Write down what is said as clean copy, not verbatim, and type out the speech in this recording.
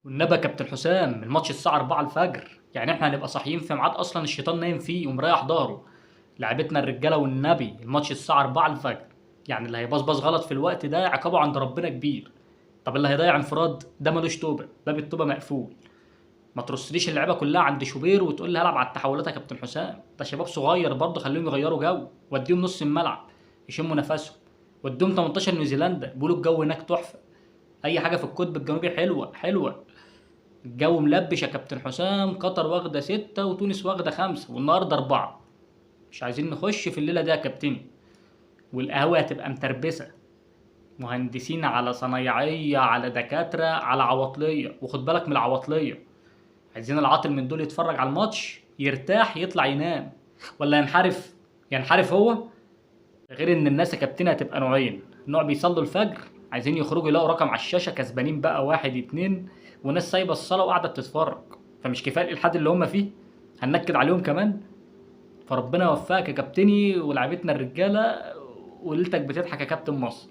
والنبي يا كابتن حسام الماتش الساعة 4 الفجر، يعني احنا هنبقى صاحيين في ميعاد اصلا الشيطان نايم فيه ومريح ظهره. لعبتنا الرجالة والنبي الماتش الساعة 4 الفجر، يعني اللي هيبصبص غلط في الوقت ده عقابه عند ربنا كبير. طب اللي هيضيع انفراد ده ملوش توبة، باب التوبة مقفول. ما ترصليش اللعيبة كلها عند شوبير وتقول لي هلعب على التحولات يا كابتن حسام، ده شباب صغير برضه، خليهم يغيروا جو، وديهم نص الملعب يشموا نفسهم. وديهم 18 نيوزيلندا بيقولوا الجو هناك تحفة. اي حاجة في القطب الجنوبي حلوة حلوة. الجو ملبش يا كابتن حسام، قطر واخدة 6 وتونس واخدة 5 والنهاردة 4. مش عايزين نخش في الليلة دي يا كابتن. والقهوة هتبقى متربسة، مهندسين على صنايعية على دكاترة على عواطلية، وخد بالك من العواطلية. عايزين العاطل من دول يتفرج على الماتش يرتاح يطلع ينام، ولا ينحرف. ينحرف هو. غير ان الناس يا كابتن هتبقى نوعين: نوع بيصلوا الفجر عايزين يخرجوا يلاقوا رقم على الشاشة كسبانين بقى 1 2، وناس سايبة الصلاة وقاعدة بتتفرج. فمش كفاية الإلحاد اللي هم فيه، هننكد عليهم كمان. فربنا يوفقك يا كابتني ولعبتنا الرجالة، وليلتك بتضحك يا كابتن مصر.